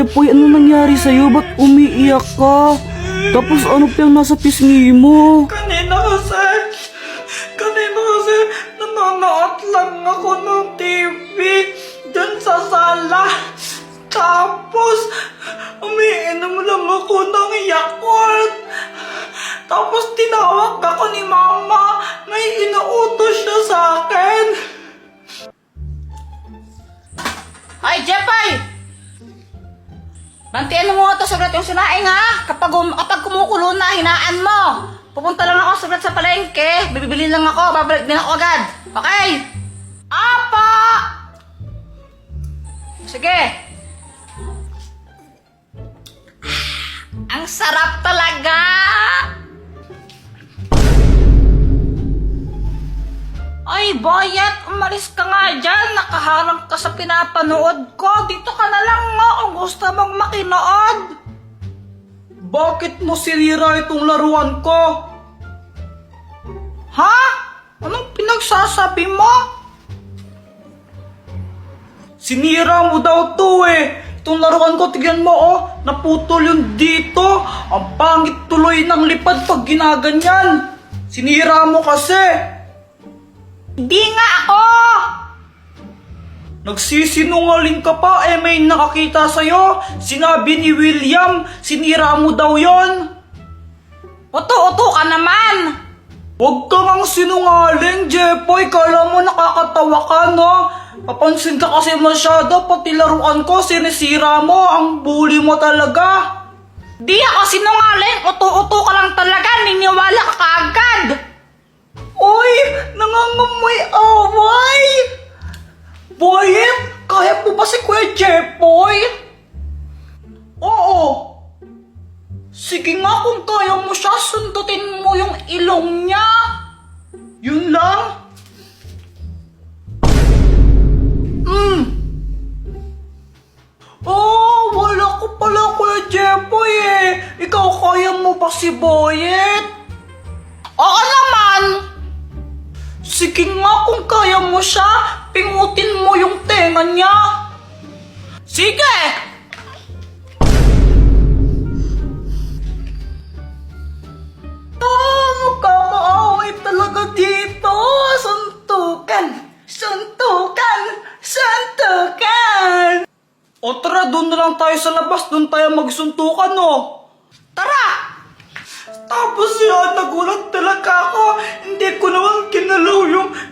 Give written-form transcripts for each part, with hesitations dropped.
Jepoy, ano nangyari sa'yo? Ba't umiiyak ka? Tapos ano pa yung nasa pisngi mo? Kanina kasi nanonood lang ako ng TV dyan sa sala. Tapos, umiinom lang ako ng Yakult. Tapos tinawag ako ni Mama. May inuutos siya sa akin. Ay, Jepoy! Bantian mo nga ito saglit yung sinaing ha. Kapag kumukulo na, hinaan mo. Pupunta lang ako saglit sa palengke. Bibili lang ako, babalik din ako agad. Okay? Apa! Sige. Ang sarap talaga! Ay, Boyet, umalis ka nga dyan. Nakaharang ka sa pinapanood ko. Dito ka na lang nga kung gusto mong makinood. Bakit mo sinira itong laruan ko? Ha? Anong pinagsasabi mo? Sinira mo daw to eh. Itong laruan ko, tignan mo oh. Naputol yung dito. Ang pangit tuloy ng lipad pag ginaganyan. Sinira mo kasi. Hindi nga ako! Nagsisinungaling ka pa eh, may nakakita sa'yo. Sinabi ni William, sinira mo daw yon. Uto-uto ka naman! Huwag ka ngang sinungaling, Jepoy. Kala mo nakakatawa ka, no? Papansin ka kasi masyado, pati laruan ko, sinisira mo. Ang bully mo talaga. Di ako sinungaling! Uto-uto ka lang talaga! Niniwala ka kaagad! Uy, nangangamoy away. Boyet, kaya po ba si Kuya Jepoy? Oo. Sige nga, kung kaya mo siya, sundutin mo yung ilong niya. Yun lang. Oh, wala ko pala Kuya Jepoy eh. Ikaw kaya mo ba si Boyet? Oo naman! Sige nga, kung kaya mo siya, pingutin mo yung tenga niya. Sige! Magkakaaway talaga dito. Suntukan! Suntukan! Suntukan! O tara, doon na lang tayo sa labas. Doon tayo magsuntukan, no? Tara! Tapos yan, nagulat talaga ako. Hindi ko naman kinalaw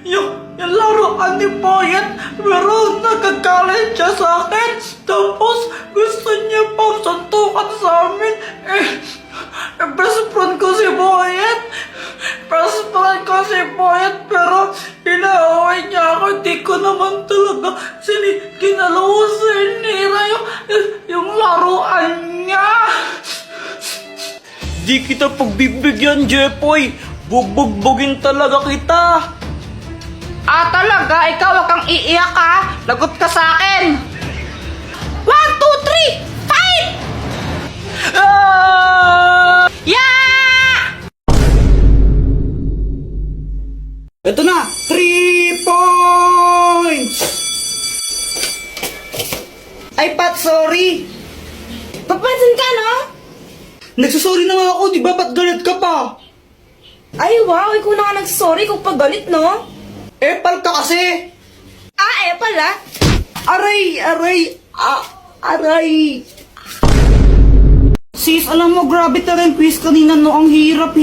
yung laruan ni Boyet. Pero nagagalit siya sa akin. Tapos gusto niya pang suntukan sa amin. Best friend ko si Boyet. Best friend ko si Boyet. Pero inaaway niya ako. Hindi ko naman talaga kinalaw sinira yung laruan niya. Di kita pagbibigyan, Jepoy. Bubugbugin talaga kita. Ah, talaga? Ikaw wag kang iiyak ha? Lagot ka sa akin! 1, 2, 3, fight! Ah! Yeah! Ito na! 3 points! Ay, Pat, sorry! Papansin ka, no? Nagsasorry na nga ako, di ba? Ba't galit ka pa? Ay, wow, ikaw na nga nagsorry kung pagalit, no? Epal ka kasi! Pala. Aray! Aray! Sis, alam mo, grabe talagang quiz kanina, no? Ang hirap!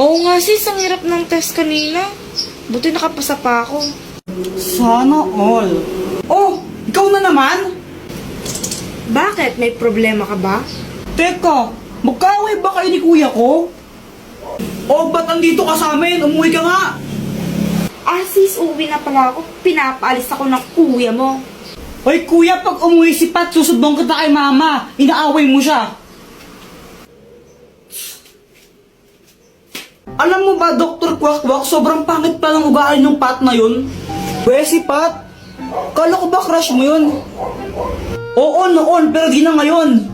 Oo nga, sis, ang hirap ng test kanina. Buti nakapasa pa ako. Sana all. Oh, ikaw na naman? Bakit? May problema ka ba? Teka, magkaaway ba kayo ni kuya ko? O ba't andito ka sa amin? Umuwi ka nga! Sis, uuwi na pala ako. Pinapaalis ako ng kuya mo. Hoy kuya, pag umuwi si Pat, susubong kita kay mama. Inaaway mo siya. Alam mo ba, Dr. Quack-Quack, sobrang pangit pa ng ugali ng Pat na yun? Si Pat, kala ko ba crush mo yun? Oo, noon, pero di na ngayon.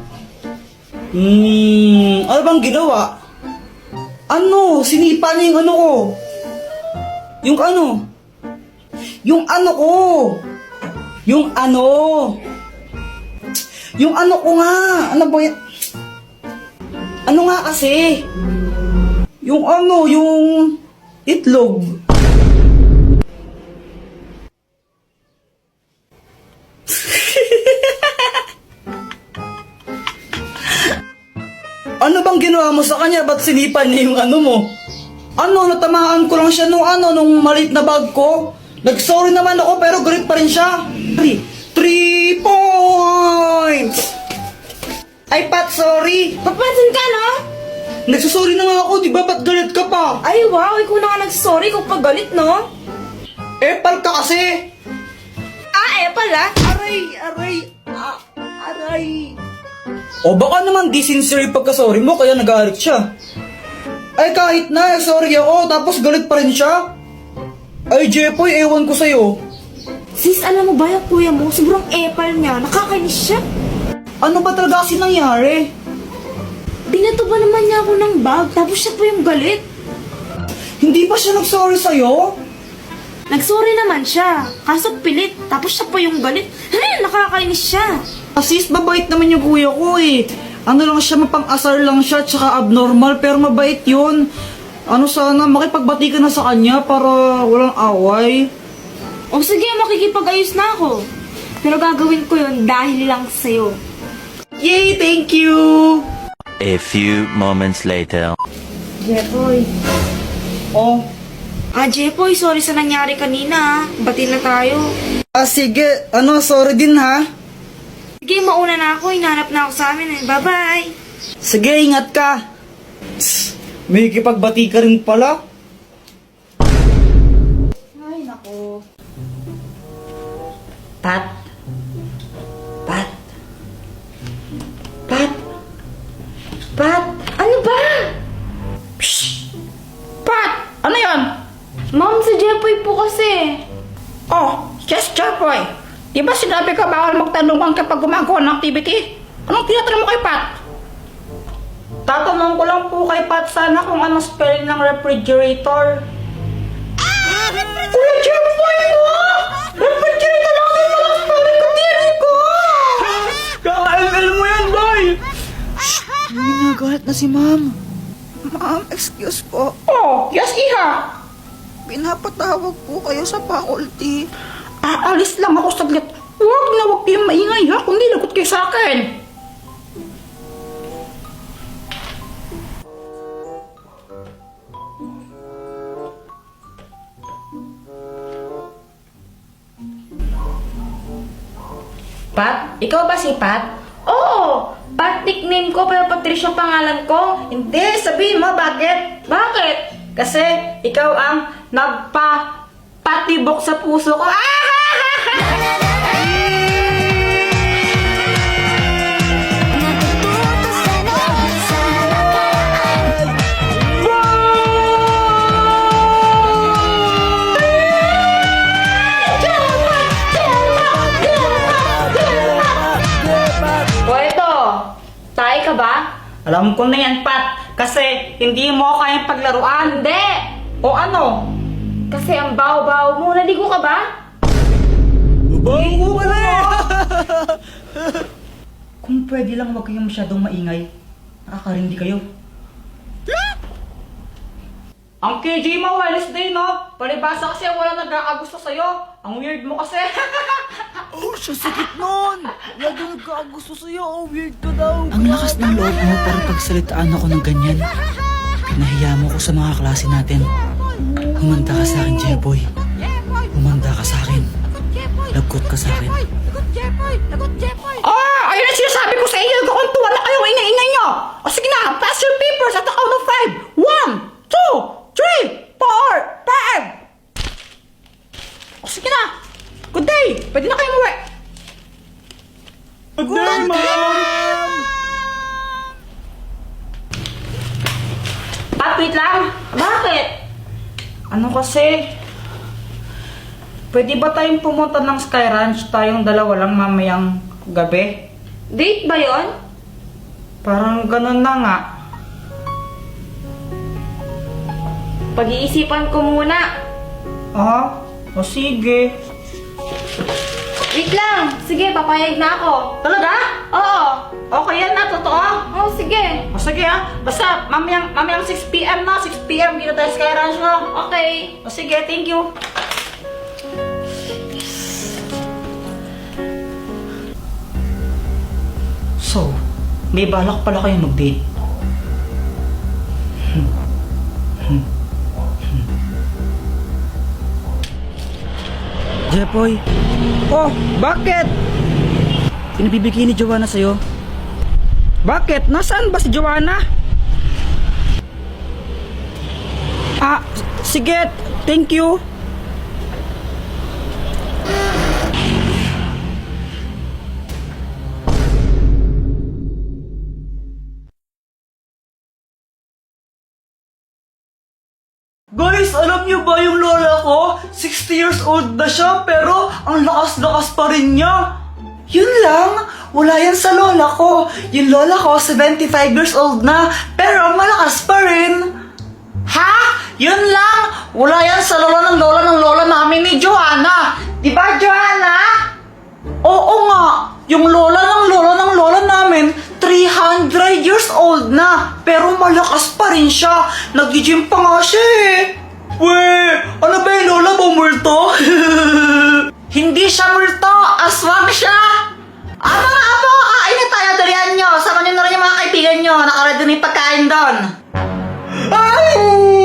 Ano bang ginawa? Ano? Sinipa niya yung ano ko. Yung ano? Yung ano ko. Yung ano? Yung ano ko nga. Ano ba yan? Ano nga kasi? Yung ano, yung itlog. Ano bang ginawa mo sa kanya? Ba't sinipan niya yung ano mo? Ano, natamaan ko lang siya nung ano, nung maliit na bag ko. Nag-sorry naman ako pero galit pa rin siya. 3 points! Ay, Pat, sorry. Papansin ka, no? Nagsasorry na nga ako, di ba? Ba't galit ka pa? Ay, wow, ikaw na nga nagsorry kung pagalit, no? Epal ka kasi. Pala. Aray. O baka naman di sincere yung pagkasorry mo kaya nag-aalit siya. Ay kahit na, sorry ako, tapos galit pa rin siya. Ay Jepoy, ewan ko sa'yo. Sis, alam mo ba yung kuya mo? Sobrang epal niya. Nakakainis siya. Ano ba talaga kasi nangyari? Binato ba naman niya ako ng bag, tapos siya pa yung galit. Hindi ba siya nag-sorry sa'yo? Nagsorry naman siya, kaso pilit, tapos siya pa yung galit. Nakakainis siya. Sis, mabait naman yung kuya ko eh. Ano lang siya, mapang-asar lang siya, tsaka abnormal, pero mabait yun. Ano sana, makipagbati ka na sa kanya para walang away. O sige, makikipag-ayos na ako. Pero gagawin ko yun dahil lang sa'yo. Yay, thank you! A few moments later. Jepoy. Oh, Jepoy, sorry sa nangyari kanina. Bati na tayo. sige, sorry din ha. Sige, mauna na ako. Hinanap na ako sa amin. Bye-bye. Sige, ingat ka. Tss, may kipagbati ka rin pala. Ay, nako. Pat? Ano ba? Pat! Ano yon? Ma'am, si Jepoy po kasi. Oh, yes, Jepoy. Di ba sinabi ko bawal magtanungan kapag gumagawa ng activity? Anong tinatanong mo kay Pat? Tatanong ko lang po kay Pat sana kung anong spelling ng refrigerator. Kuya Jepoy mo! Refrigerator lang din walang spelling ko, tiri ko! Kakail mo yan, boy! Hindi nagalit na si ma'am. Ma'am, excuse po. Oh, yes, iha! Pinapatawag po kayo sa faculty. Aalis lang ako saglit. Huwag kayong maingay ha, kundi lagot kayo sa akin. Pat? Ikaw ba si Pat? Oo! Pat nickname ko pero Patricia pangalan ko. Hindi, sabihin mo bakit? Bakit? Kasi ikaw ang nagpapatibok sa puso ko. O ito, tayo ka ba? Alam ko na yan, Pat. Kasi hindi mo kayang paglaruan. Hindi! O ano? Kasi ang baho-baho mo. Naligo ka ba? Bango ka na eh! Kung pwede lang huwag kayong masyadong maingay. Nakakarindi kayo. Ang KJ mo, Wednesday, no? Palibasa kasi wala nag-aagusto sa'yo. Ang weird mo kasi. Oh, siya sakit nun! Lagi nagkakagusto sa'yo, oh, weird ka daw. Ang lakas ng loob mo para pagsalitaan ako ng ganyan. Pinahiya mo ko sa mga klase natin. Humanda ka sa akin, Jeboy. Humanda ka sa akin. Lagot ka sa akin. Ayun ang sinasabi ko sa iyo. Kakuntuan na kayong ingay-ingay nyo. O sige na, pass your papers at the count of 5. 1, 2, 3, 4, 5. O sige na. Good day. Pwede na kayo umuwi. Good day, ma'am! Pat, wait lang. Bakit? Ano kasi? Pwede ba tayong pumunta ng Sky Ranch tayong dalawa lang mamayang gabi? Date ba yon? Parang ganun na nga. Pag-iisipan ko muna. O sige. Wait lang. Sige, papayag na ako. Talaga? Oo. Okay yan na, totoo? Oh, sige. O sige ah, basta mamayang 6 p.m. na, 6 p.m. dito tayo sa Sky Ranch mo. Okay. O sige, thank you. So, may balak pala kayo mag-date. Jepoy. Oh, bakit? Pinabibigay ni Joanna sa'yo. Bakit? Nasaan ba si Joanna? Sige. Thank you. Guys, alam niyo ba yung lola ko? 60 years old na siya, pero ang lakas-lakas pa rin niya. Yun lang, wala yan sa lola ko. Yung lola ko, 75 years old na, pero malakas pa rin. Ha? Yun lang? Wala yan sa lola ng lola namin ni Joanna. Di ba, Joanna? Oo nga, yung lola ng lola namin, 300 years old na, pero malakas pa rin siya. Nag-gym pa nga siya eh. Weh, ano ba yung lola mo, multo? Hindi siya multo, aswang siya. Mga apo, kainin tayo, dalihan nyo. Sama nyo na rin yung mga kaibigan nyo. Nakaready na yung pagkain doon. Ay!